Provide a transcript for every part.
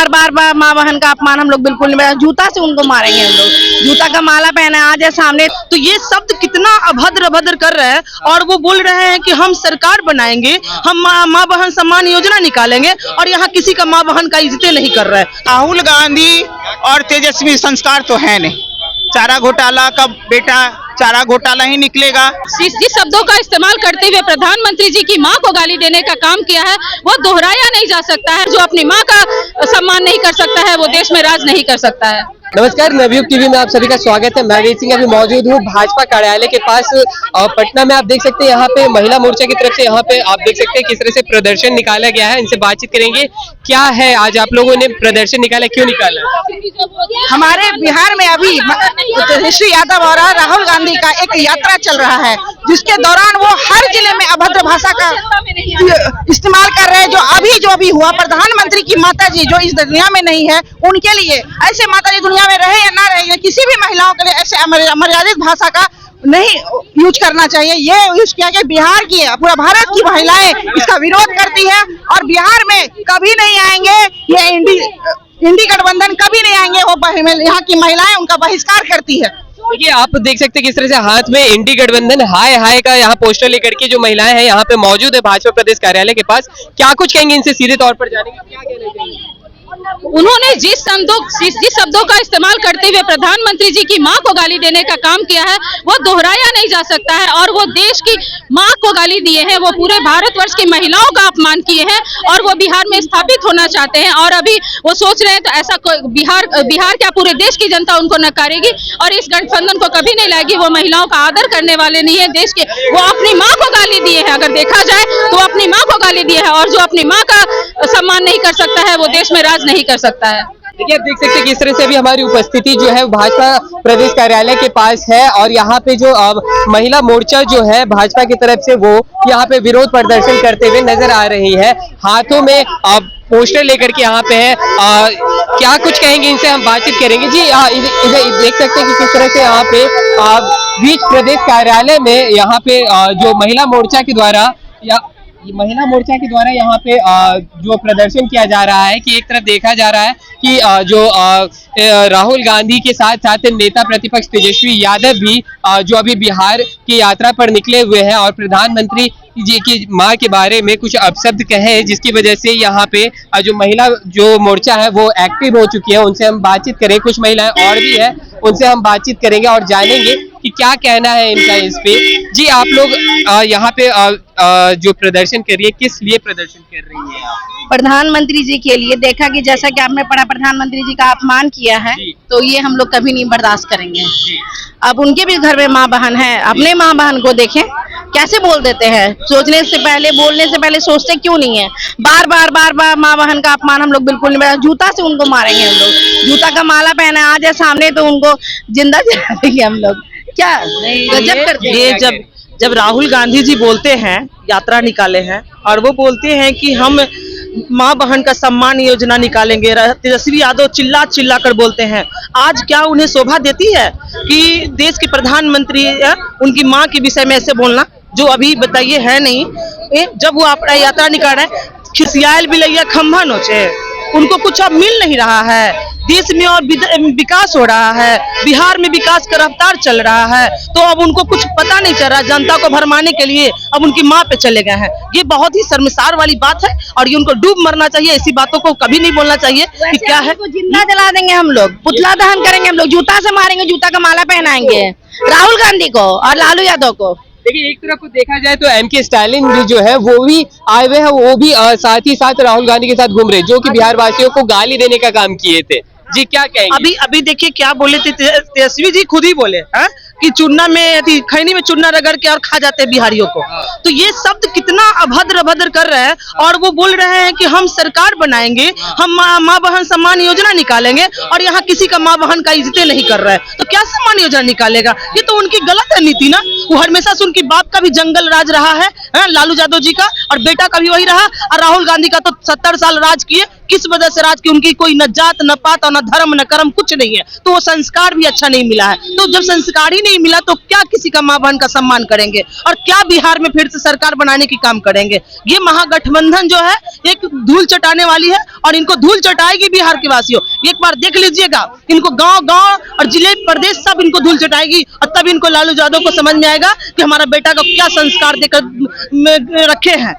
बार बार बार माँ बहन का अपमान हम लोग बिल्कुल नहीं, जूता से उनको मारेंगे हम लोग। जूता का माला पहना आज है सामने, तो ये शब्द कितना अभद्र अभद्र कर रहे हैं और वो बोल रहे हैं कि हम सरकार बनाएंगे, हम माँ बहन सम्मान योजना निकालेंगे और यहाँ किसी का माँ बहन का इज्जत नहीं कर रहे हैं। राहुल गांधी और तेजस्वी संस्कार तो है नहीं, चारा घोटाला का बेटा चारा घोटाला ही निकलेगा। जिस शब्दों का इस्तेमाल करते हुए प्रधानमंत्री जी की मां को गाली देने का काम किया है वो दोहराया नहीं जा सकता है। जो अपनी मां का सम्मान नहीं कर सकता है वो देश में राज नहीं कर सकता है। नमस्कार, नवयुग टीवी में आप सभी का स्वागत है। मैं वीर सिंह अभी मौजूद हूँ भाजपा कार्यालय के पास पटना में। आप देख सकते हैं यहाँ पे महिला मोर्चा की तरफ से यहाँ पे आप देख सकते हैं किस तरह से प्रदर्शन निकाला गया है। इनसे बातचीत करेंगे, क्या है आज आप लोगों ने प्रदर्शन निकाला, क्यों निकाला? हमारे बिहार में अभी तेजस्वी यादव और राहुल गांधी का एक यात्रा चल रहा है, जिसके दौरान वो हर जिले में अभद्र भाषा का इस्तेमाल कर रहे हैं। जो अभी हुआ, प्रधानमंत्री की माता जी जो इस दुनिया में नहीं है, उनके लिए ऐसे माता जी दुनिया में रहे या ना रहे, किसी भी महिलाओं के लिए ऐसे अमर्यादित भाषा का नहीं यूज करना चाहिए। ये यूज किया गया बिहार की, पूरा भारत की महिलाएं इसका विरोध करती है और बिहार में कभी नहीं आएंगे। ये इंडी गठबंधन कभी नहीं आएंगे। वो यहाँ की महिलाएं उनका बहिष्कार करती है। देखिए, आप देख सकते हैं किस तरह से हाथ में इंडी गठबंधन हाय हाय का यहाँ पोस्टर लेकर के जो महिलाएं हैं यहाँ पे मौजूद है भाजपा प्रदेश कार्यालय के पास। क्या कुछ कहेंगे, इनसे सीधे तौर पर जानेंगे, क्या कहना चाहेंगे? उन्होंने जिस शब्दों का इस्तेमाल करते हुए प्रधानमंत्री जी की मां को गाली देने का काम किया है वो दोहराया नहीं जा सकता है। और वो देश की मां को गाली दिए हैं, वो पूरे भारतवर्ष की महिलाओं का अपमान किए हैं और वो बिहार में स्थापित होना चाहते हैं। और अभी वो सोच रहे हैं तो ऐसा बिहार क्या पूरे देश की जनता उनको नकारेगी और इस गठबंधन को कभी नहीं लाएगी। वो महिलाओं का आदर करने वाले नहीं है देश के। वो अपनी माँ को गाली दिए हैं, अगर देखा जाए तो अपनी माँ को गाली दिए है और जो अपनी माँ का सम्मान नहीं कर सकता है वो देश में राज नहीं कर सकता है। देखिए, आप देख सकते हैं किस तरह से अभी हमारी उपस्थिति जो है भाजपा प्रदेश कार्यालय के पास है और यहाँ पे जो महिला मोर्चा जो है भाजपा की तरफ से वो यहाँ पे विरोध प्रदर्शन करते हुए नजर आ रही है। हाथों में पोस्टर लेकर के यहाँ पे है। क्या कुछ कहेंगे, इनसे हम बातचीत करेंगे। जी, इधर देख सकते हैं कि किस तरह से यहाँ पे बीच प्रदेश कार्यालय में यहाँ पे जो महिला मोर्चा के द्वारा यहाँ पे जो प्रदर्शन किया जा रहा है कि एक तरफ देखा जा रहा है कि जो राहुल गांधी के साथ साथ नेता प्रतिपक्ष तेजस्वी यादव भी जो अभी बिहार की यात्रा पर निकले हुए हैं और प्रधानमंत्री जी की मां के बारे में कुछ अपशब्द कहे, जिसकी वजह से यहाँ पे जो महिला जो मोर्चा है वो एक्टिव हो चुकी है। उनसे हम बातचीत करें, कुछ महिलाएं और भी है, उनसे हम बातचीत करेंगे और जानेंगे कि क्या कहना है इनका इस पे। जी, आप लोग यहाँ पे जो प्रदर्शन कर रही है, किस लिए प्रदर्शन कर रही है? प्रधानमंत्री जी के लिए। देखा कि जैसा कि आपने पढ़ा, प्रधानमंत्री जी का अपमान किया है, तो ये हम लोग कभी नहीं बर्दाश्त करेंगे। अब उनके भी घर में माँ बहन है, अपने माँ बहन को देखें कैसे बोल देते हैं। सोचने से पहले, बोलने से पहले सोचते क्यों नहीं है। बार बार माँ बहन का अपमान हम लोग बिल्कुल नहीं, जूता से उनको मारेंगे हम लोग। जूता का माला पहना आज है सामने, तो उनको जिंदा जला देंगे हम लोग। क्या गजब करते हैं। ये जब राहुल गांधी जी बोलते हैं, यात्रा निकाले हैं और वो बोलते हैं कि हम माँ बहन का सम्मान योजना निकालेंगे, तेजस्वी यादव चिल्ला चिल्ला कर बोलते हैं। आज क्या उन्हें शोभा देती है कि देश के प्रधानमंत्री उनकी माँ के विषय में ऐसे बोलना, जो अभी बताइए है नहीं। जब वो अपना यात्रा निकाल रहे हैं, खिसियाल भी लगिया खंभा नोचे, उनको कुछ अब मिल नहीं रहा है। देश में और विकास हो रहा है, बिहार में विकास का रफ्तार चल रहा है, तो अब उनको कुछ पता नहीं चल रहा। जनता को भरमाने के लिए अब उनकी माँ पे चले गए हैं। ये बहुत ही शर्मसार वाली बात है और ये उनको डूब मरना चाहिए। ऐसी बातों को कभी नहीं बोलना चाहिए कि क्या है। जिंदा जला देंगे हम लोग, पुतला दहन करेंगे हम लोग, जूता से मारेंगे, जूता का माला पहनाएंगे राहुल गांधी को और लालू यादव को। देखिए, एक तरफ देखा जाए तो एम के स्टालिन भी जो है वो भी आए हुए हैं, वो भी साथ ही साथ राहुल गांधी के साथ घूम रहे, जो कि बिहार वासियों को गाली देने का काम किए थे। जी, क्या कहेंगे? अभी देखिए क्या बोले थे तेजस्वी जी, खुद ही बोले कि चूना में खैनी में चूना रगड़ के और खा जाते हैं बिहारियों को। तो ये शब्द कितना अभद्र अभद्र कर रहे हैं और वो बोल रहे हैं कि हम सरकार बनाएंगे, हम माँ बहन सम्मान योजना निकालेंगे और यहाँ किसी का माँ बहन का इज्जत नहीं कर रहा है। तो क्या सम्मान योजना निकालेगा? ये तो उनकी गलत है नीति ना। वो हमेशा से उनकी बाप का भी जंगल राज रहा है, लालू यादव जी का, और बेटा का भी वही रहा। और राहुल गांधी का तो 70 साल राज किए। किस वजह से राज की? उनकी कोई न जात न पात और न धर्म न कर्म कुछ नहीं है, तो वो संस्कार भी अच्छा नहीं मिला है। तो जब संस्कार ही नहीं मिला तो क्या किसी का माँ बहन का सम्मान करेंगे और क्या बिहार में फिर से सरकार बनाने की काम करेंगे। ये महागठबंधन जो है एक धूल चटाने वाली है और इनको धूल चटाएगी बिहार के वासियों। एक बार देख लीजिएगा, इनको गांव गांव और जिले प्रदेश सब इनको धूल चटाएगी और तब इनको लालू यादव को समझ में आएगा कि हमारा बेटा को क्या संस्कार देकर रखे हैं।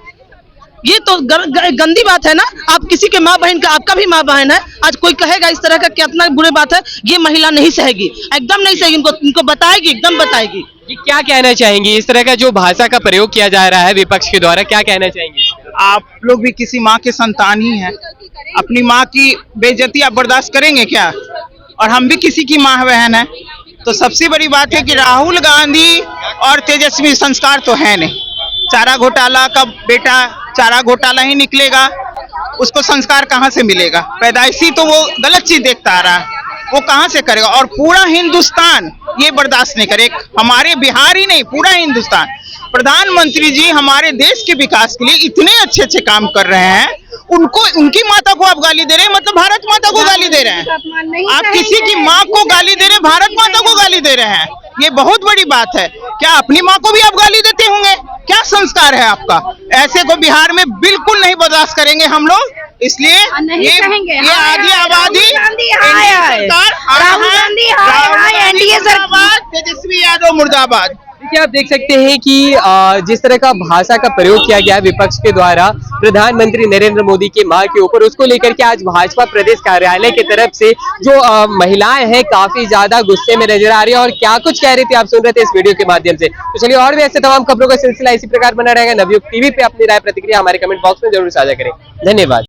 ये तो गंदी बात है ना। आप किसी के माँ बहन का, आपका भी माँ बहन है, आज कोई कहेगा इस तरह का कितना बुरी बात है, ये महिला नहीं सहेगी, एकदम नहीं सहेगी। इनको बताएगी, एकदम बताएगी। ये क्या कहना चाहेंगी इस तरह का जो भाषा का प्रयोग किया जा रहा है विपक्ष के द्वारा, क्या कहना चाहेंगे? आप लोग भी किसी माँ के संतान ही हैं, अपनी माँ की बेइज्जती आप बर्दाश्त करेंगे क्या? और हम भी किसी की माँ बहन है। तो सबसे बड़ी बात है कि राहुल गांधी और तेजस्वी संस्कार तो है नहीं। चारा घोटाला का बेटा चारा घोटाला ही निकलेगा, उसको संस्कार कहाँ से मिलेगा? पैदाइशी तो वो गलत चीज देखता आ रहा है, वो कहाँ से करेगा? और पूरा हिंदुस्तान ये बर्दाश्त नहीं करे, हमारे बिहार ही नहीं पूरा हिंदुस्तान। प्रधानमंत्री जी हमारे देश के विकास के लिए इतने अच्छे अच्छे काम कर रहे हैं, उनको, उनकी माता को आप गाली दे रहे हैं, मतलब भारत माता को गाली दे रहे हैं। आप किसी की माँ को गाली दे रहे हैं, भारत माता को गाली दे रहे हैं, ये बहुत बड़ी बात है। क्या अपनी माँ को भी आप गाली देते होंगे? क्या संस्कार है आपका? ऐसे को बिहार में बिल्कुल नहीं बर्दाश्त करेंगे हम लोग। इसलिए ये आधी आबादी एनडीए सरकार, तेजस्वी यादव मुर्दाबाद। देखिए, आप देख सकते हैं कि जिस तरह का भाषा का प्रयोग किया गया है विपक्ष के द्वारा प्रधानमंत्री नरेंद्र मोदी की मां के ऊपर, उसको लेकर के आज भाजपा प्रदेश कार्यालय की तरफ से जो महिलाएं हैं काफी ज्यादा गुस्से में नजर आ रही है और क्या कुछ कह रही थी आप सुन रहे थे इस वीडियो के माध्यम से। तो चलिए, और भी ऐसे तमाम खबरों का सिलसिला इसी प्रकार बना रहेगा। नवयुग टीवी पे अपनी राय प्रतिक्रिया हमारे कमेंट बॉक्स में जरूर साझा करें। धन्यवाद।